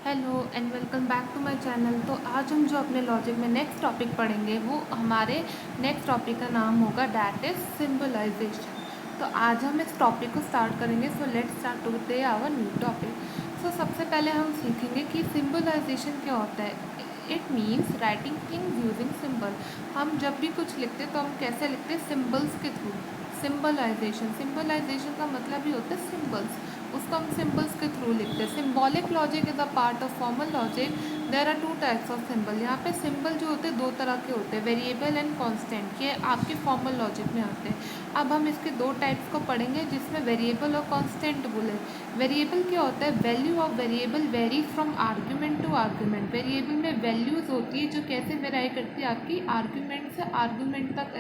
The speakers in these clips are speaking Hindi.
Hello and welcome back to my channel. तो आज हम जो अपने लॉजिक में नेक्स्ट टॉपिक पढ़ेंगे वो हमारे नेक्स्ट टॉपिक का नाम होगा डैट इज़ सिंबलाइजेशन। तो आज हम इस टॉपिक को स्टार्ट करेंगे। So let's start today our new topic. So सबसे पहले हम सीखेंगे कि सिंबलाइजेशन क्या होता है। It means writing things using symbol. हम जब भी कुछ लिखते हैं तो हम कैसे लिखते हैं? सिंबल्स के थ्रू। सिंबलाइजेशन का मतलब ही होता है सिंबल्स। उसको हम सिंबल्स के थ्रू लिखते हैं। Symbolic logic is a part of formal logic. There are two types of symbol. यहाँ पे सिंबल जो होते हैं दो तरह के होते हैं, वेरिएबल एंड कांस्टेंट। ये आपके फॉर्मल लॉजिक में आते हैं। अब हम इसके दो टाइप्स को पढ़ेंगे जिसमें वेरिएबल और कांस्टेंट बोले। वेरिएबल क्या होता है? Value of variable vary from argument to argument. Variable में वैल्यूज़ होती है जो कैसे वेराई करती है, आपकी आर्ग्यूमेंट से आर्ग्यूमेंट तक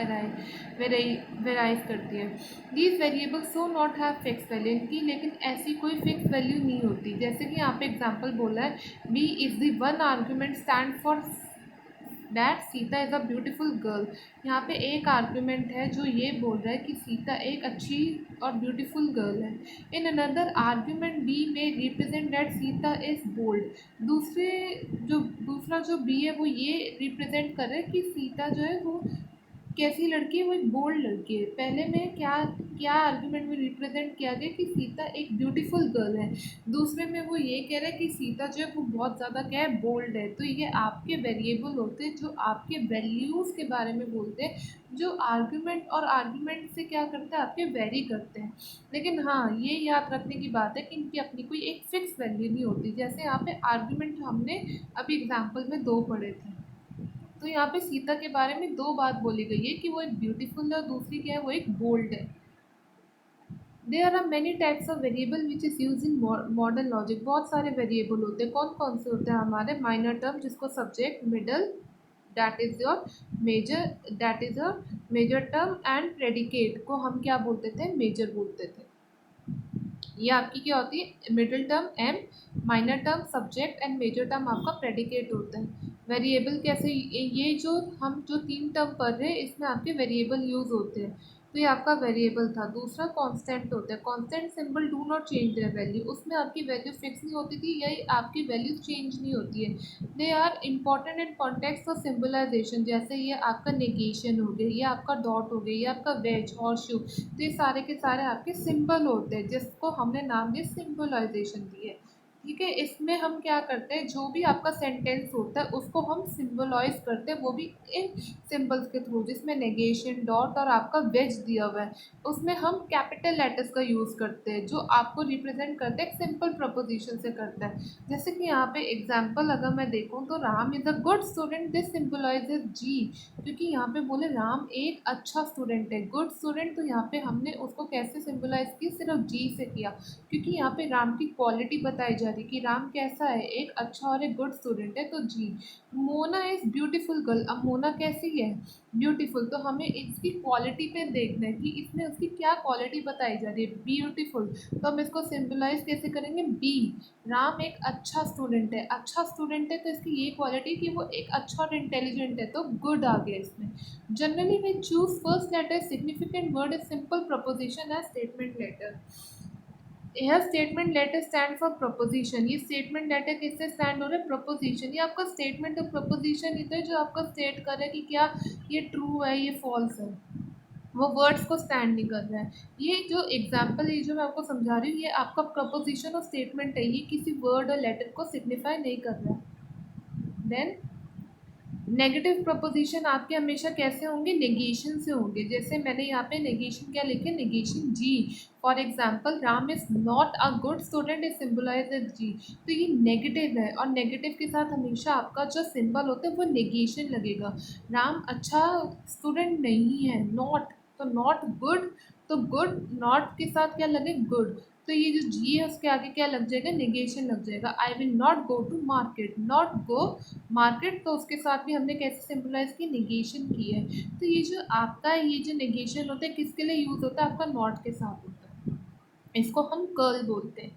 वेराइज करती है। These variable so not have fix value. इनकी लेकिन ऐसी कोई फिक्स वैल्यू नहीं होती। जैसे कि यहाँ पे एग्जांपल बोला है, B is the one argument stand for that Sita is a beautiful girl. यहाँ पे एक आर्ग्यूमेंट है जो ये बोल रहा है कि सीता एक अच्छी और ब्यूटीफुल गर्ल है। इन अनदर आर्ग्यूमेंट बी में represent that Sita is bold. दूसरा जो बी है वो ये रिप्रेजेंट कर रहा है कि सीता जो है वो कैसी लड़की है? वो एक बोल्ड लड़की है। पहले में क्या क्या आर्ग्यूमेंट में रिप्रेजेंट किया गया कि सीता एक ब्यूटीफुल गर्ल है। दूसरे में वो ये कह रहा है कि सीता जो है वो बहुत ज़्यादा क्या है? बोल्ड है। तो ये आपके वेरिएबल होते हैं जो आपके वैल्यूज़ के बारे में बोलते हैं, जो आर्ग्यूमेंट और आर्ग्यूमेंट से क्या करते हैं? आपके वेरी करते हैं। लेकिन हाँ, ये याद रखने की बात है कि इनकी अपनी कोई एक फिक्स वैल्यू नहीं होती। जैसे यहाँ पे आर्ग्यूमेंट हमने अभी एग्जाम्पल में दो पढ़े थे। तो यहाँ पे सीता के बारे में दो बात बोली गई है कि वो एक ब्यूटीफुल है और दूसरी क्या है? वो एक बोल्ड है। There are many types of variable which is use in modern logic. बहुत सारे वेरिएबल होते हैं। कौन कौन से होते हैं? हमारे माइनर टर्म जिसको subject, middle, that is your major, that is your major term, and predicate को हम क्या बोलते थे? मेजर बोलते थे। ये आपकी क्या होती है? Middle term M, minor term subject, and major term आपका प्रेडिकेट होता है। वेरिएबल कैसे? ये जो हम जो तीन टर्म पढ़ रहे हैं इसमें आपके वेरिएबल यूज होते हैं। तो ये आपका वेरिएबल था। दूसरा कांस्टेंट होता है। Constant symbol do not change their value. उसमें आपकी वैल्यू फिक्स नहीं होती थी, यही आपकी वैल्यू चेंज नहीं होती है। They are important in context for symbolization. जैसे ये आपका नेगेशन हो गया, ये आपका डॉट हो गया, ये आपका वेज और शू। तो ये सारे के सारे आपके सिंबल होते हैं जिसको हमने नाम दिया सिंबलाइजेशन दिए। ठीक है, इसमें हम क्या करते हैं? जो भी आपका सेंटेंस होता है उसको हम सिंबलाइज करते हैं, वो भी इन सिंबल्स के थ्रू, जिसमें नेगेशन, डॉट और आपका वेज दिया हुआ है। उसमें हम कैपिटल लेटर्स का यूज़ करते हैं जो आपको रिप्रेजेंट करते हैं सिंपल प्रपोजिशन से करता है। जैसे कि यहाँ पे एग्जाम्पल अगर मैं देखूँ तो Ram is a good student, this symbolizes G. क्योंकि यहाँ पे बोले राम एक अच्छा स्टूडेंट है, गुड स्टूडेंट। तो यहाँ पे हमने उसको कैसे सिंबलाइज किया? सिर्फ जी से किया। क्योंकि यहाँ पे राम की क्वालिटी बताई जा रही कि राम कैसा है? एक अच्छा और एक गुड स्टूडेंट है, तो G. Mona is beautiful girl. अब मोना कैसी है? ब्यूटीफुल। तो हमें इसकी क्वालिटी पे देखना है कि इसमें उसकी क्या क्वालिटी बताई जा रही है? ब्यूटीफुल। तो हम इसको सिंबलाइज कैसे करेंगे? बी। राम एक अच्छा स्टूडेंट है। अच्छा स्टूडेंट है तो इसकी ये क्वालिटी कि वो एक अच्छा और इंटेलिजेंट है, तो गुड आ गया इसमें। Generally we choose first letter significant word is simple proposition as statement letter. यह statement letter stand for proposition. ये स्टेटमेंट लेटर किससे स्टैंड हो रहा है? प्रपोजिशन। ये आपका स्टेटमेंट और प्रपोजिशन इधर जो आपका स्टेट कर रहा है कि क्या ये ट्रू है, ये फॉल्स है। वो वर्ड्स को स्टैंड नहीं कर रहा है। ये जो एग्जाम्पल है जो मैं आपको समझा रही हूँ, ये आपका प्रपोजिशन और स्टेटमेंट है। ये किसी वर्ड और लेटर को सिग्निफाई नहीं कर रहा है। देन नेगेटिव प्रपोजिशन आपके हमेशा कैसे होंगे? नेगेशन से होंगे। जैसे मैंने यहाँ पे नेगेशन क्या लिखे? Negation G. For example Ram is not a good student is symbolize as G. तो ये नेगेटिव है और नेगेटिव के साथ हमेशा आपका जो सिंबल होता है वो नेगेशन लगेगा। राम अच्छा स्टूडेंट नहीं है, नॉट। तो नॉट गुड, तो गुड नॉट के साथ क्या लगे? गुड। तो ये जो जी है उसके आगे क्या लग जाएगा? नेगेशन लग जाएगा। I will not go to market, not go market. तो उसके साथ भी हमने कैसे सिंबलाइज की? नेगेशन की है। तो ये जो आपका ये जो नेगेशन होता है किसके लिए यूज होता है? आपका नॉट के साथ होता है। इसको हम कर्ल बोलते हैं।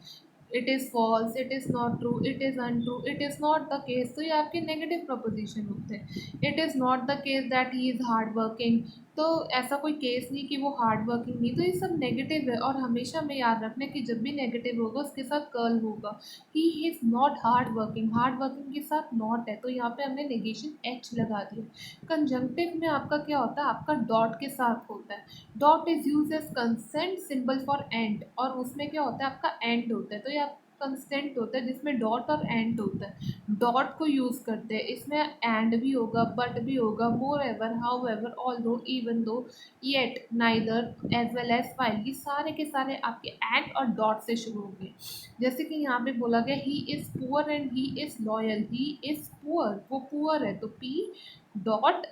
It is false, it is not true, it is untrue, it is not the case. तो ये आपके नेगेटिव प्रपोजिशन होते हैं। It is not the case that he is hard working. तो ऐसा कोई केस नहीं कि वो हार्ड वर्किंग नहीं, तो ये सब नेगेटिव है। और हमेशा हमें याद रखना है कि जब भी नेगेटिव होगा उसके साथ कर्ल होगा। He is not hard working, hard working के साथ नॉट है, तो यहाँ पे हमने नेगेशन एच लगा दिया। कंजंक्टिव में आपका क्या होता है, आपका डॉट के साथ होता है। Dot is use as consent symbol for and, और उसमें क्या होता है आपका एंड होता है, तो ये कंस्टेंट होता है जिसमें डॉट और एंड होता है। डॉट को यूज़ करते हैं, इसमें एंड भी होगा, बट भी होगा, moreover, however, although, even though, yet, neither, as well as, while, ये सारे के सारे आपके एंड और डॉट से शुरू होंगे। जैसे कि यहाँ पे बोला गया he is poor and he is loyal, he is poor, वो पुअर है, तो P dot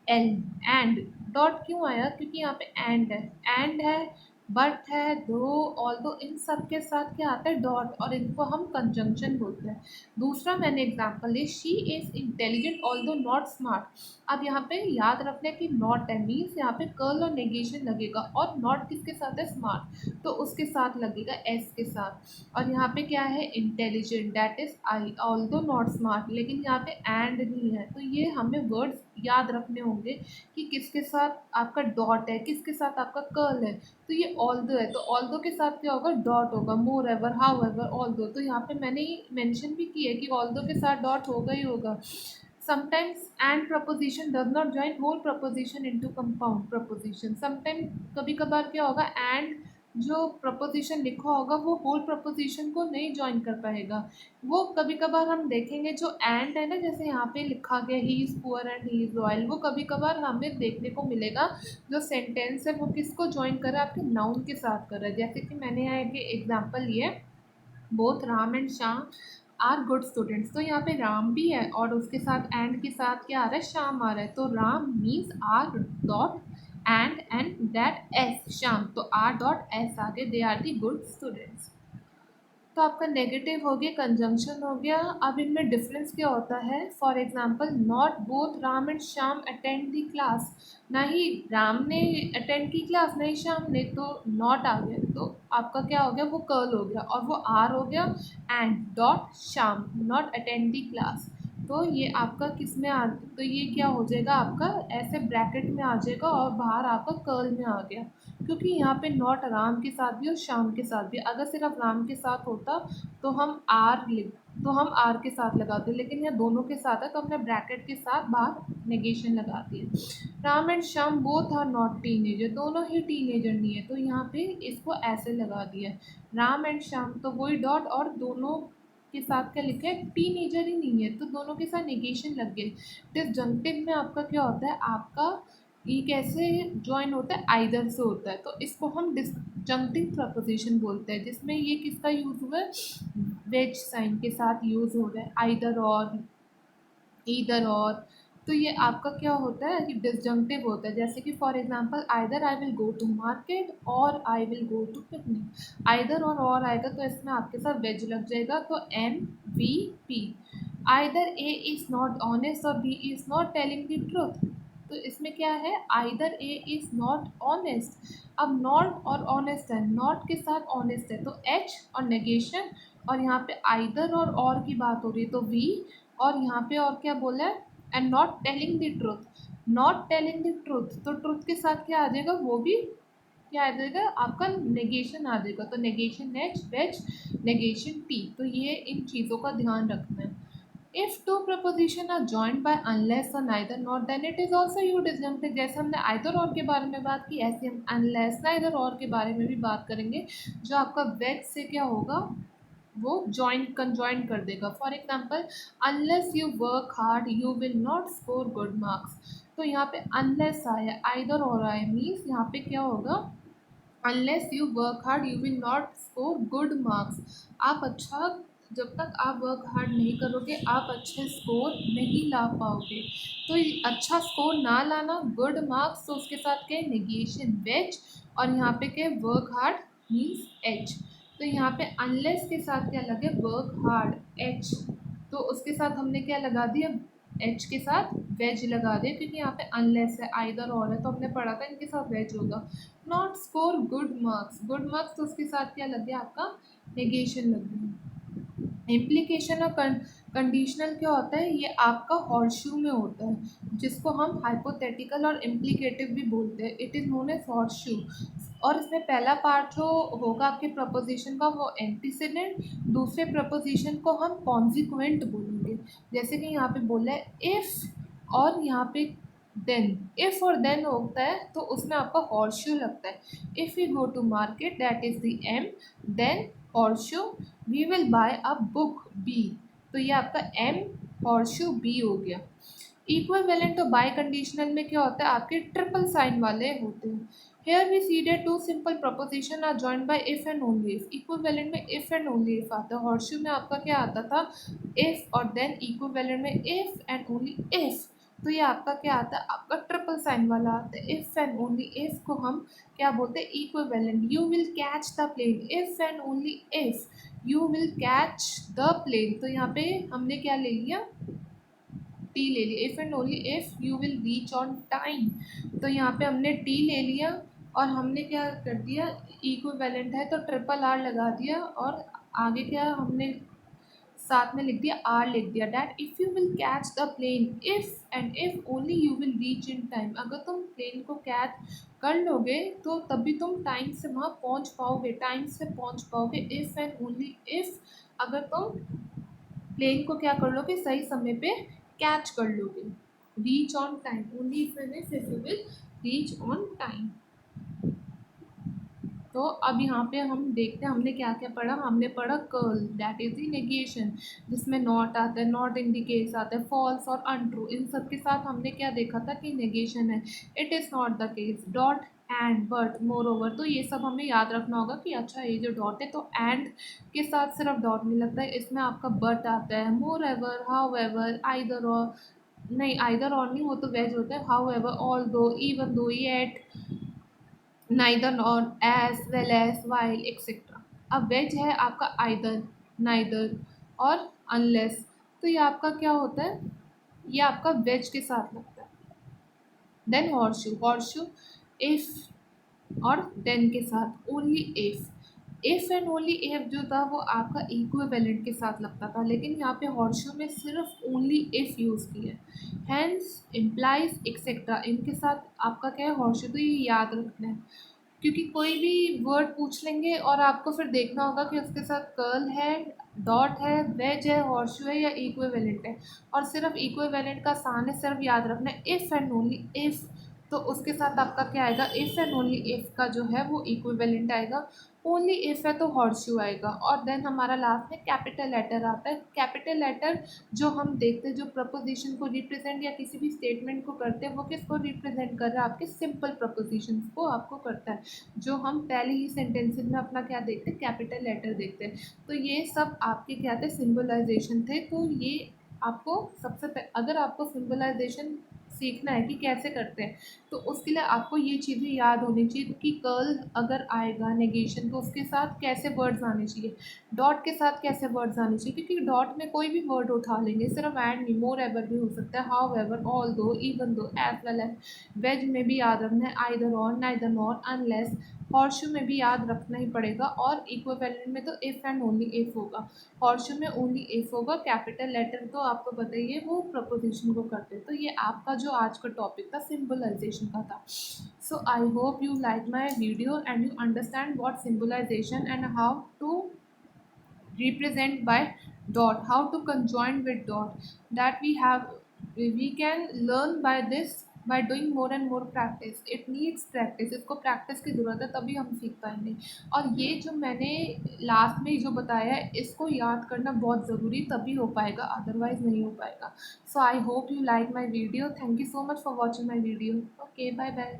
L, and, dot क्यों आया, क्योंकि यहाँ पे एंड है, बट है, दो, ऑल दो, इन सब के साथ क्या आता है, डॉट, और इनको हम कंजंक्शन बोलते हैं। दूसरा मैंने एग्जांपल लिया, she is intelligent although not smart. अब यहाँ पे याद रखना है कि नॉट है, मीन्स यहाँ पे कर्ल और नेगेशन लगेगा, और नॉट किसके साथ है, स्मार्ट, तो उसके साथ लगेगा एस के साथ। और यहाँ पे क्या है, intelligent, that is I, although not smart, लेकिन यहाँ पे एंड नहीं है, तो ये हमें वर्ड्स याद रखने होंगे कि किसके साथ आपका डॉट है, किसके साथ आपका कर्ल है। तो ये ऑल्दो है, तो ऑल्दो के साथ क्या होगा, डॉट होगा, moreover, how ever, although, तो यहाँ पे मैंने मेंशन भी किया है कि ऑल्दो के साथ डॉट होगा ही होगा। Sometimes and proposition does not join whole proposition into compound proposition. Sometime कभी कभार क्या होगा, एंड जो प्रपोजिशन लिखा होगा वो होल प्रपोजिशन को नहीं ज्वाइन कर पाएगा। वो कभी कभार हम देखेंगे, जो एंड है ना, जैसे यहाँ पे लिखा गया he is poor and he is royal, वो कभी कभार हमें देखने को मिलेगा जो सेंटेंस है वो किसको ज्वाइन कर रहा है, आपके नाउन के साथ कर रहा है। जैसे कि मैंने यहाँ एक एग्जाम्पल लिए, both Ram and Shyam are good students, तो यहाँ पे राम भी है और उसके साथ एंड के साथ क्या आ रहा है, श्याम आ रहा है, तो Ram means R dot and that S, Shyam, तो आर डॉट एस आगे, they are the good students. तो आपका नेगेटिव हो गया, कंजंक्शन हो गया। अब इनमें डिफरेंस क्या होता है, for example not both Ram and Shyam attend the class, ना ही राम ने अटेंड की क्लास, ना ही श्याम ने, तो नॉट आ गया, तो आपका क्या हो गया, वो कर्ल हो गया, और वो आर हो गया, and dot Shyam not attend the class, तो ये आपका किस में आ, तो ये क्या हो जाएगा आपका ऐसे ब्रैकेट में आ जाएगा, और बाहर आपका कर्ल में आ गया, क्योंकि यहाँ पे नॉट राम के साथ भी और श्याम के साथ भी, अगर सिर्फ राम के साथ होता तो हम आर के साथ लगाते, लेकिन यहाँ दोनों के साथ है तो हमने ब्रैकेट के साथ बाहर नेगेशन लगा दिया। Ram and Shyam both are not teenager, दोनों ही टीनेजर नहीं है, तो यहाँ पे इसको ऐसे लगा दिया, राम एंड श्याम, तो वही डॉट, और दोनों के साथ क्या लिखे, टीनेजर ही नहीं है, तो दोनों के साथ नेगेशन लग गए। डिसजंक्टिव में आपका क्या होता है, आपका ये कैसे ज्वाइन होता है, आइदर से होता है, तो इसको हम डिसजंक्टिव प्रपोजिशन बोलते हैं, जिसमें ये किसका यूज़ हुआ है, वेज साइन के साथ यूज़ हो रहा है, आइदर और, ईदर और, तो ये आपका क्या होता है कि डिसजंक्टिव होता है। जैसे कि for example either I will go to market और I will go to picnic, either और आएगा तो इसमें आपके साथ वेज लग जाएगा, तो MVP। Either A is not honest और B is not telling the truth, तो इसमें क्या है, either A is not honest, अब नॉट और ऑनेस्ट है, नॉट के साथ ऑनेस्ट है, तो एच और नेगेशन, और यहाँ पे आइदर और की बात हो रही है तो वी, और यहाँ पे और क्या बोला है, and not telling the truth, not telling the truth, तो ट्रूथ के साथ क्या आ जाएगा, वो भी क्या आ जाएगा आपका नेगेशन आ जाएगा, तो negation H, wedge, negation T, तो ये इन चीज़ों का ध्यान रखना है। If two proposition are joined by unless और neither not then it is also you disjunctive, जैसे हमने आइदर और के बारे में बात की, ऐसे हम अनलेस नाइदर और के बारे में भी बात करेंगे, जो आपका वेज से क्या होगा, वो जॉइन कंजॉइन कर देगा। For example unless you work hard you will not score good marks, तो यहाँ पे अनलेस आया, आइदर और आया, मीन्स यहाँ पे क्या होगा, unless you work hard you will not score good marks, आप अच्छा, जब तक आप वर्क हार्ड नहीं करोगे आप अच्छे स्कोर नहीं ला पाओगे, तो ये अच्छा स्कोर ना लाना, गुड मार्क्स, तो उसके साथ क्या नेगेशन वेज, और यहाँ पे क्या वर्क हार्ड मीन्स एच, तो यहाँ पे अनलेस के साथ क्या लगे, वर्क हार्ड एच, तो उसके साथ हमने क्या लगा दिया, एच के साथ वेज लगा दिया, क्योंकि यहाँ पे अनलेस है, आइदर और है, तो हमने पढ़ा था इनके साथ वेज होगा। Not score good marks, good marks, तो उसके साथ क्या लग गया आपका नेगेशन लग गया। इम्प्लीकेशन और कंडीशनल क्या होता है, ये आपका हॉर्सशू में होता है, जिसको हम हाइपोथेटिकल और इम्प्लीकेटिव भी बोलते हैं। It is known as horseshoe. और इसमें पहला पार्ट जो होगा आपके प्रपोजिशन का वो एंटीसीडेंट, दूसरे प्रपोजिशन को हम कॉन्सिक्वेंट बोलेंगे। जैसे कि यहाँ पे बोला है इफ़ और यहाँ पे देन। इफ़ और देन होता है तो उसमें आपका हॉर्सशू लगता है। If you go to market, that is the M, then horseshoe, we will buy a book B. तो ये आपका एम हॉर्सशू बी हो गया। इक्विवेलेंट और बाई कंडीशनल में क्या होता है, आपके ट्रिपल साइन वाले होते हैं। Here we see that two simple proposition are joined by if and only if. Equivalent में इफ एंड ओनली इफ आता है, हॉर्सशू में आपका क्या आता था, इफ और देन। इक्विवेलेंट में इफ एंड ओनली इफ। तो ये आपका क्या आता है, आपका ट्रिपल साइन वाला आता है। इफ एंड ओनली इफ को हम क्या बोलते हैं, equivalent. You will catch the plane, if and only if you will catch the plane. तो यहाँ पे हमने क्या ले लिया, टी ले लिया। If and only if you will reach on time. तो यहाँ पे हमने टी ले लिया और हमने क्या कर दिया, इक्विवेलेंट है तो ट्रिपल आर लगा दिया, और आगे क्या हमने साथ में लिख दिया, आर लिख दिया। That if you will catch the plane, if and if only you will reach in time. अगर तुम प्लेन को कैच कर लोगे तो तभी तुम टाइम से वहाँ पहुँच पाओगे, टाइम से पहुँच पाओगे। इफ़ एंड ओनली इफ़ अगर तुम प्लेन को क्या कर लोगे, सही समय पे कैच कर लोगे। Reach on time, only if and if you will reach on time. तो अब यहाँ पे हम देखते हैं हमने क्या क्या पढ़ा। हमने पढ़ा curl, that is the negation, जिसमें नॉट आता है, नॉट इन द केस आता है, फॉल्स और अनट्रू। इन सब के साथ हमने क्या देखा था कि नेगेशन है, it is not the case. Dot, and, but, more over, तो ये सब हमें याद रखना होगा कि अच्छा ये जो डॉट है तो एंड के साथ सिर्फ डॉट नहीं लगता है, इसमें आपका बट आता है। मोर एवर, हाउ एवर, आइदर और, नहीं आइदर और नहीं, वो तो वेज होता है। However, although, even though, yet, neither nor, as well as, while, etcetera. अब वेज है आपका आइदर, नाइदर और अनलेस। तो ये आपका क्या होता है, ये आपका वेज के साथ लगता है। देन हॉर्सशू, हॉर्सशू इफ़ और देन के साथ only if and only if जो था वो आपका इक्विवेलेंट के साथ लगता था, लेकिन यहाँ पे हॉर्सशू में सिर्फ ओनली इफ़ यूज़ किया है। हैंस, इम्प्लाइज, एक्सेट्रा, इनके साथ आपका क्या है, हॉर्सशू। तो ये याद रखना है, क्योंकि कोई भी वर्ड पूछ लेंगे और आपको फिर देखना होगा कि उसके साथ कर्ल है, डॉट है, वेज है, हॉर्सशू है या इक्विवेलेंट है। और सिर्फ इक्विवेलेंट का सामने सिर्फ याद रखना है इफ़ एंड ओनली इफ़। तो उसके साथ आपका क्या आएगा, इफ़ एंड ओनली इफ़ का जो है वो इक्विवेलेंट आएगा। ओनली इफ़ है तो हॉर्सशू आएगा। और देन हमारा लास्ट में कैपिटल लेटर आता है। कैपिटल लेटर जो हम देखते हैं, जो प्रपोजिशन को रिप्रेजेंट या किसी भी स्टेटमेंट को करते हैं, वो किसको रिप्रेजेंट कर रहा है, आपके सिंपल प्रपोजिशंस को आपको करता है। जो हम पहले ही सेंटेंसेस में अपना क्या देखते हैं, कैपिटल लेटर देखते हैं। तो ये सब आपके क्या थे, सिंबलाइजेशन थे। तो ये आपको अगर आपको सिंबलाइजेशन सीखना है कि कैसे करते हैं, तो उसके लिए आपको ये चीज़ें याद होनी चाहिए कि कर्ल अगर आएगा नेगेशन तो उसके साथ कैसे वर्ड्स आने चाहिए, डॉट के साथ कैसे वर्ड्स आने चाहिए, क्योंकि डॉट में कोई भी वर्ड उठा लेंगे, सिर्फ एंड नहीं, मोर एवर भी हो सकता है, however, although, even though, as well as. Wedge में भी याद रखना है, आइदर और, नाइदर नॉर, अनलेस। हॉर्सशू में भी याद रखना ही पड़ेगा। और इक्विवेलेंट में तो इफ़ एंड ओनली इफ़ होगा, हॉर्सशू में ओनली इफ़ होगा। कैपिटल लेटर तो आपको बताइए वो प्रपोजिशन को करते हैं। तो ये आपका जो आज का टॉपिक था सिंबलाइजेशन का था। So I hope you like my video and you understand what symbolization and how to represent by dot, how to conjoin with dot, that we can learn by this by doing more and more practice. It needs practice, इसको practice की ज़रूरत है, तभी हम सीख पाएंगे। और ये जो मैंने लास्ट में जो बताया है इसको याद करना बहुत ज़रूरी, तभी हो पाएगा, अदरवाइज़ नहीं हो पाएगा। So I hope you like my video. Thank you so much for watching my video. Okay, bye bye.